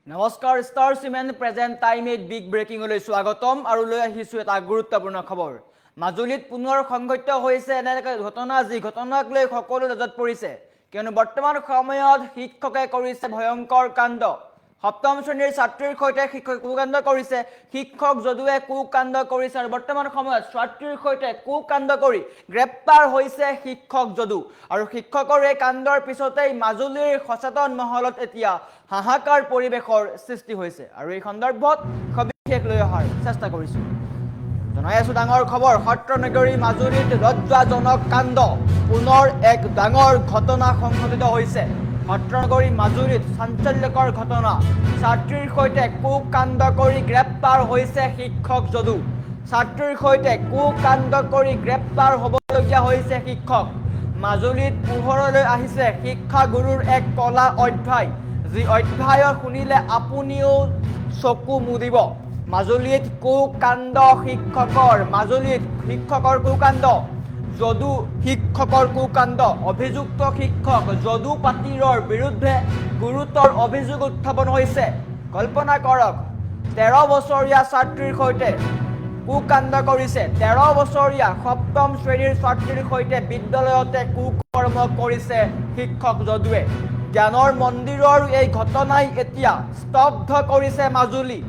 নমস্কাৰ Star Cement present time eight big ব্ৰেকিংলৈ স্বাগতম আৰু লৈ আহিছো এটা গুৰুত্বপূৰ্ণ খবৰ মাজুলীত পুনৰ সংঘটিত হৈছে এনে ঘটনা যি ঘটনাক লৈ সকলো লাজত পৰিছে কিয়নো বৰ্তমান সময়ত শিক্ষকে কৰিছে ভয়ংকৰ কাণ্ড সপ্তম শ্ৰেণীৰ ছাত্ৰীৰ সৈতে শিক্ষক কুকাণ্ড কৰিছে শিক্ষক যদুৱে কুকাণ্ড কৰিছে আৰু বৰ্তমান সময়ত ছাত্ৰীৰ সৈতে কুকাণ্ড কৰি গ্ৰেপ্তাৰ হৈছে শিক্ষক যদু আৰু শিক্ষকৰ এই কাণ্ডৰ পিছতেই মাজুলীৰ সচেতন মহলত এতিয়া হাহাকাৰ পৰিবেশৰ সৃষ্টি হৈছে আৰু এই সন্দৰ্ভত সবিশেষ লৈ অহাৰ চেষ্টা কৰিছো জনাই আছো ডাঙৰ খবৰ সত্ৰনগৰী মাজুলীত লজ্জাজনক কাণ্ড পুনৰ এক ডাঙৰ ঘটনা সংঘটিত হৈছে সত্ৰনগৰী মাজুলীত চাঞ্চল্যকৰ ঘটনা ছাত্ৰীৰ সৈতে কুকাণ্ড কৰি গ্ৰেপ্তাৰ হৈছে শিক্ষক যদু ছাত্ৰীৰ সৈতে কুকাণ্ড কৰি গ্ৰেপ্তাৰ হ'বলগীয়া হৈছে শিক্ষক মাজুলীত পোহৰলৈ আহিছে শিক্ষাগুৰুৰ এক কলা অধ্যায় যি অধ্যায় শুনিলে আপুনিও চকু মুদিব মাজুলীত কুকাণ্ড শিক্ষকৰ কুকাণ্ড যদু শিক্ষকৰ কুকাণ্ড অভিযুক্ত শিক্ষক যদু পাতিৰৰ বিৰুদ্ধে গুৰুতৰ অভিযোগ উত্থাপন হৈছে কল্পনা কৰক 13 বছৰীয়া ছাত্ৰীৰ সৈতে কুকাণ্ড কৰিছে 13 বছৰীয়া সপ্তম শ্ৰেণীৰ ছাত্ৰীৰ সৈতে বিদ্যালয়তে কুকৰ্ম কৰিছে শিক্ষক যদুৱে জ্ঞানৰ মন্দিৰৰ এই ঘটনাই এতিয়া স্তব্ধ কৰিছে মাজুলী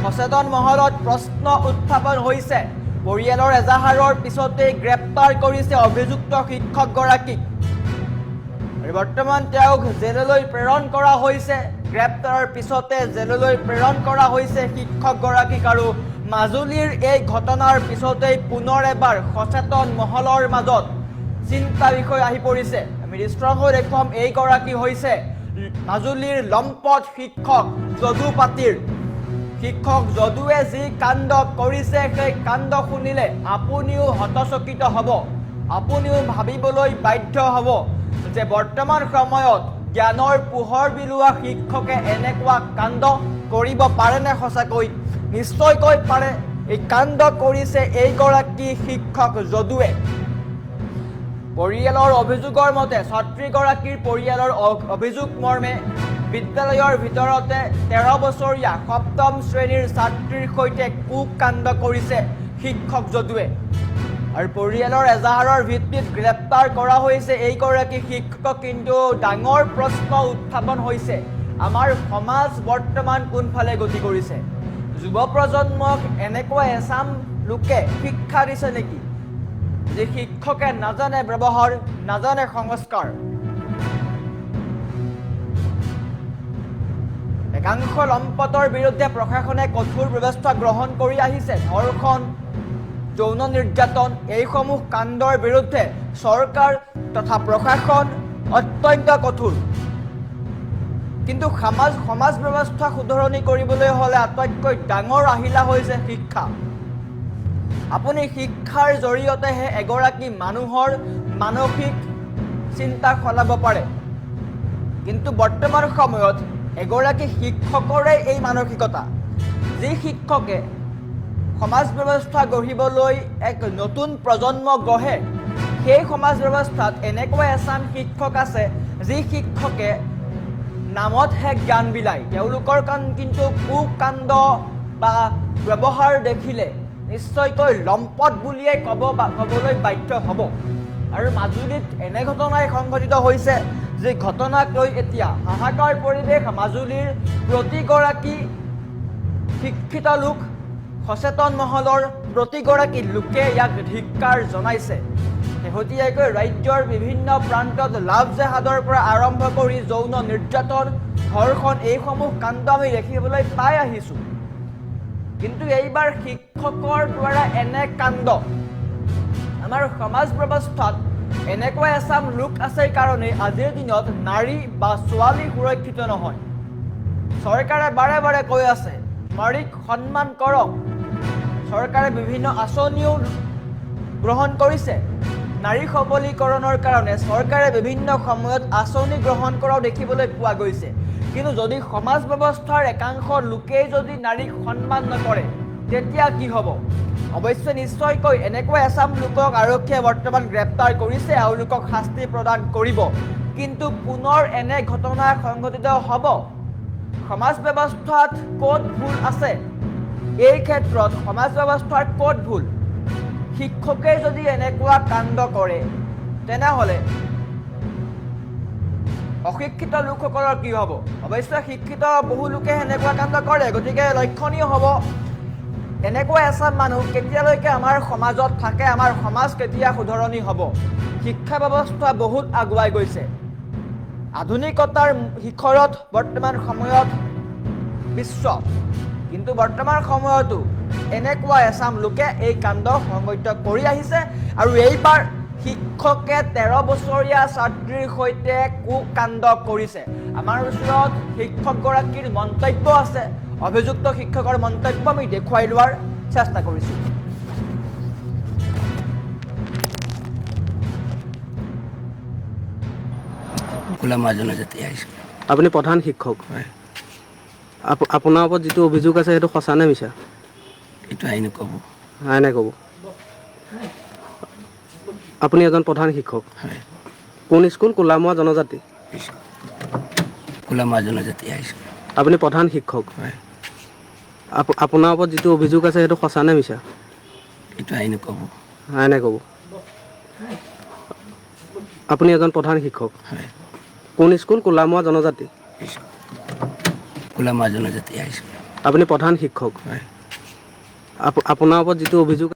সচেতন মহলত প্ৰশ্ন উত্থাপন হৈছে পৰিয়ালৰ এজাহাৰৰ পিছতে গ্ৰেপ্তাৰ কৰিছে অভিযুক্ত শিক্ষকগৰাকীক বৰ্তমান তেওঁক জেললৈ প্ৰেৰণ কৰা হৈছে গ্ৰেপ্তাৰৰ পিছতে জেললৈ প্ৰেৰণ কৰা হৈছে শিক্ষকগৰাকীক আৰু মাজুলীৰ এই ঘটনাৰ পিছতেই পুনৰ এবাৰ সচেতন মহলৰ মাজত চিন্তা বিষয় আহি পৰিছে আমি দৃশ্যকৈ দেখুৱাম এইগৰাকী হৈছে মাজুলীৰ লম্পট শিক্ষক যদু পাতিৰ শিক্ষক যদুৱে যি কাণ্ড কৰিছে সেই কাণ্ড শুনিলে আপুনিও হতচকিত হ'ব আপুনিও ভাবিবলৈ বাধ্য হ'ব যে বৰ্তমান সময়ত জ্ঞানৰ পোহৰ বিলোৱা শিক্ষকে এনেকুৱা কাণ্ড কৰিব পাৰেনে সঁচাকৈ নিশ্চয়কৈ পাৰে এই কাণ্ড কৰিছে এইগৰাকী শিক্ষক যদুৱে পৰিয়ালৰ অভিযোগৰ মতে ছাত্ৰীগৰাকীৰ পৰিয়ালৰ অভিযোগ মৰ্মে বিদ্যালয়ৰ ভিতৰতে 13 বছৰীয়া সপ্তম শ্ৰেণীৰ ছাত্ৰীৰ সৈতে কুকাণ্ড কৰিছে শিক্ষক যদুৱে আৰু পৰিয়ালৰ এজাহাৰৰ ভিত্তিত গ্ৰেপ্তাৰ কৰা হৈছে এইগৰাকী শিক্ষক কিন্তু ডাঙৰ প্ৰশ্ন উত্থাপন হৈছে আমাৰ সমাজ বৰ্তমান কোনফালে গতি কৰিছে যুৱ প্ৰজন্মক এনেকুৱা এচাম লোকে শিক্ষা দিছে নেকি যে শিক্ষকে নাজানে ব্যৱহাৰ নাজানে সংস্কাৰ একাংশ লম্পটৰ বিৰুদ্ধে প্ৰশাসনে কঠোৰ ব্যৱস্থা গ্ৰহণ কৰি আহিছে ধৰ্ষণ যৌন নিৰ্যাতন এইসমূহ কাণ্ডৰ বিৰুদ্ধে চৰকাৰ তথা প্ৰশাসন অত্যন্ত কঠোৰ কিন্তু সমাজ ব্যৱস্থা শুধৰণি কৰিবলৈ হ'লে আটাইতকৈ ডাঙৰ আহিলা হৈছে শিক্ষা আপুনি শিক্ষাৰ জৰিয়তেহে এগৰাকী মানুহৰ মানসিক চিন্তা সলাব পাৰে কিন্তু বৰ্তমান সময়ত এগৰাকী শিক্ষকৰে এই মানসিকতা যি শিক্ষকে সমাজ ব্যৱস্থা গঢ়িবলৈ এক নতুন প্ৰজন্ম গঢ়ে সেই সমাজ ব্যৱস্থাত এনেকুৱা এচাম শিক্ষক আছে যি শিক্ষকে নামতহে জ্ঞান বিলায় তেওঁলোকৰ কিন্তু কুকাণ্ড বা ব্যৱহাৰ দেখিলে নিশ্চয়কৈ লম্পট বুলিয়েই ক'বলৈ বাধ্য হ'ব আৰু মাজুলীত এনে ঘটনাই সংঘটিত হৈছে যে ঘটনাক লৈ এতিয়া হাহাকাৰ পৰিৱেশ মাজুলীৰ প্ৰতিগৰাকী শিক্ষিত লোক সচেতন মহলৰ প্ৰতিগৰাকী লোকে ইয়াক ধিক্কাৰ জনাইছে শেহতীয়াকৈ ৰাজ্যৰ বিভিন্ন প্ৰান্তত লাভ জেহাদৰ পৰা আৰম্ভ কৰি যৌন নিৰ্যাতন ধৰ্ষণ এইসমূহ কাণ্ড আমি দেখিবলৈ পাই আহিছোঁ কিন্তু এইবাৰ শিক্ষকৰ দ্বাৰা এনে কাণ্ড আমাৰ সমাজ ব্যৱস্থাত এনেকুৱা এচাম লোক আছে কাৰণে আজিৰ দিনত নাৰী বা ছোৱালী সুৰক্ষিত নহয় চৰকাৰে বাৰে বাৰে কৈ আছে নাৰীক সন্মান কৰক চৰকাৰে বিভিন্ন আঁচনিও গ্ৰহণ কৰিছে নাৰী সবলীকৰণৰ কাৰণে চৰকাৰে বিভিন্ন সময়ত আঁচনি গ্ৰহণ কৰাও দেখিবলৈ পোৱা গৈছে কিন্তু যদি সমাজ ব্যৱস্থাৰ একাংশ লোকেই যদি নাৰীক সন্মান নকৰে তেতিয়া কি হ'ব অৱশ্যে নিশ্চয়কৈ এনেকুৱা এচাম লোকক আৰক্ষীয়ে বৰ্তমান গ্ৰেপ্তাৰ কৰিছে এওঁলোকক শাস্তি প্ৰদান কৰিব কিন্তু পুনৰ এনে ঘটনা সংঘটিত হ'ব সমাজ ব্যৱস্থাত ক'ত ভুল আছে, এই ক্ষেত্ৰত সমাজ ব্যৱস্থাৰ ক'ত ভুল, শিক্ষকে যদি এনেকুৱা কাণ্ড কৰে তেনেহ'লে অশিক্ষিত লোকসকলৰ কি হ'ব? অৱশ্যে শিক্ষিত বহু লোকে এনেকুৱা কাণ্ড কৰে, গতিকে লক্ষণীয় হ'ব এনেকুৱা এচাম মানুহ কেতিয়ালৈকে আমাৰ সমাজত থাকে, আমাৰ সমাজ কেতিয়া শুধৰণি হ'ব। শিক্ষা ব্যৱস্থা বহুত আগুৱাই গৈছে, আধুনিকতাৰ শিখৰত বৰ্তমান সময়ত বিশ্ব, কিন্তু বৰ্তমান সময়তো এনেকুৱা এচাম লোকে এই কাণ্ড সংঘটিত কৰি আহিছে। আৰু এইবাৰ শিক্ষকে 13 বছৰীয়া ছাত্ৰীৰ সৈতে কুকাণ্ড কৰিছে। আমাৰ ওচৰত শিক্ষকগৰাকীৰ মন্তব্য আছে, অভিযুক্ত শিক্ষকৰ মন্তব্য আমি দেখুৱাই লোৱাৰ চেষ্টা কৰিছোঁ। আপুনি প্ৰধান শিক্ষক হয়, আপোনাৰ ওপৰত যিটো অভিযোগ আছে সেইটো সঁচা নে মিছা? এইটো আইনে ক'ব। আইনে ক'ব। আপুনি এজন প্ৰধান শিক্ষক হয়। কোন স্কুল? কোলামুৱা জনজাতি। কোলামুৱা জনজাতি হাইস্কুল। আপুনি প্ৰধান শিক্ষক হয়। আপোনাৰ ওপৰত যিটো অভিযোগ আছে সেইটো সঁচা নে মিছা? এইটো আইনে ক'ব। আইনে ক'ব। আপুনি এজন প্ৰধান শিক্ষক হয়। কোন স্কুল? কোলামুৱা জনজাতি। কোলামুৱা জনজাতি হাইস্কুল। আপুনি প্ৰধান শিক্ষক হয়। আপোনাৰ ওপৰত যিটো অভিযোগ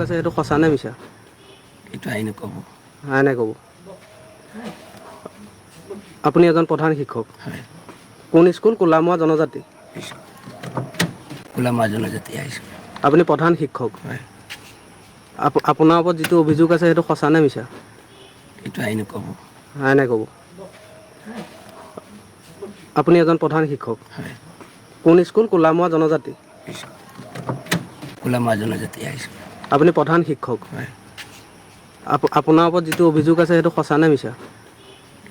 আছে সেইটো সঁচা নে মিছা? এইটো আইনে ক'ব। আইনে ক'ব। আপুনি এজন প্ৰধান শিক্ষক হয়। কোন স্কুল? কোলামুৱা জনজাতি। কোলামুৱা জনজাতি হাইস্কুল। আপুনি প্ৰধান শিক্ষক হয়। আপোনাৰ ওপৰত যিটো অভিযোগ আছে সেইটো সঁচা নে মিছা? এইটো আইনে ক'ব। আইনে ক'ব। আপুনি এজন প্ৰধান শিক্ষক হয়। কোন স্কুল? কোলামুৱা জনজাতি। কোলামুৱা জনজাতি হাইস্কুল। আপুনি প্ৰধান শিক্ষক হয়। আপোনাৰ ওপৰত যিটো অভিযোগ আছে সেইটো সঁচা নে মিছা?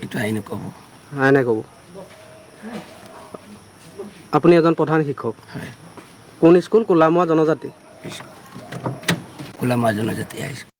এইটো আইনে ক'ব। আইনে ক'ব। আপুনি এজন প্ৰধান শিক্ষক হয়। কোন স্কুল? কোলামুৱা জনজাতি। কোলামুৱা জনজাতি হাইস্কুল।